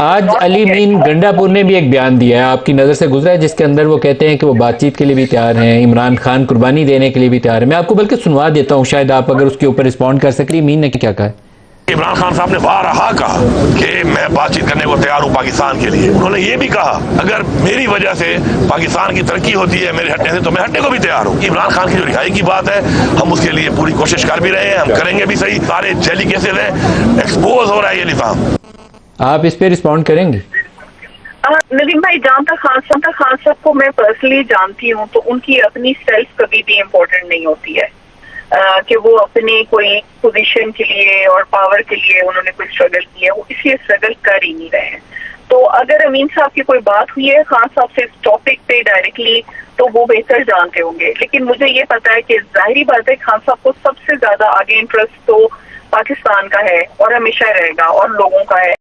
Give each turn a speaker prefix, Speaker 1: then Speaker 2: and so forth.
Speaker 1: آج علی مین گنڈا پور نے بھی ایک بیان دیا ہے، آپ کی نظر سے گزرا ہے، جس کے اندر وہ کہتے ہیں کہ وہ بات چیت کے لیے بھی تیار ہیں، عمران خان قربانی دینے کے لیے بھی تیار ہے۔ میں آپ کو بلکہ سنوا دیتا ہوں، شاید آپ اگر اس کے اوپر رسپونڈ کر سکیں۔ مین نے کیا کہا ہے؟
Speaker 2: عمران خان صاحب نے بارہا کہا کہ میں بات چیت کرنے کو تیار ہوں پاکستان کے لیے۔ انہوں نے یہ بھی کہا اگر میری وجہ سے پاکستان کی ترقی ہوتی ہے میرے ہٹنے سے تو میں ہٹنے کو بھی تیار ہوں۔ عمران خان کی جو رہائی کی بات ہے ہم اس کے لیے پوری کوشش کر بھی رہے ہیں، ہم کریں گے بھی صحیح۔ سارے جیلی کیسز ہیں، ایکسپوز ہو رہا ہے یہ نظام۔
Speaker 1: آپ اس پہ رسپونڈ کریں گے؟
Speaker 3: ندیم بھائی، جہاں تک خان صاحب کو میں پرسنلی جانتی ہوں تو ان کی اپنی سیلف کبھی بھی امپورٹنٹ نہیں ہوتی ہے کہ وہ اپنی کوئی پوزیشن کے لیے اور پاور کے لیے انہوں نے کوئی اسٹرگل کیا، وہ اس لیے اسٹرگل کر ہی نہیں رہے ہیں۔ تو اگر امین صاحب کی کوئی بات ہوئی ہے خان صاحب سے اس ٹاپک پہ ڈائریکٹلی تو وہ بہتر جانتے ہوں گے، لیکن مجھے یہ پتا ہے کہ ظاہری بات ہے خان صاحب کو سب سے زیادہ آگے انٹرسٹ تو پاکستان کا ہے اور ہمیشہ رہے گا اور لوگوں کا ہے۔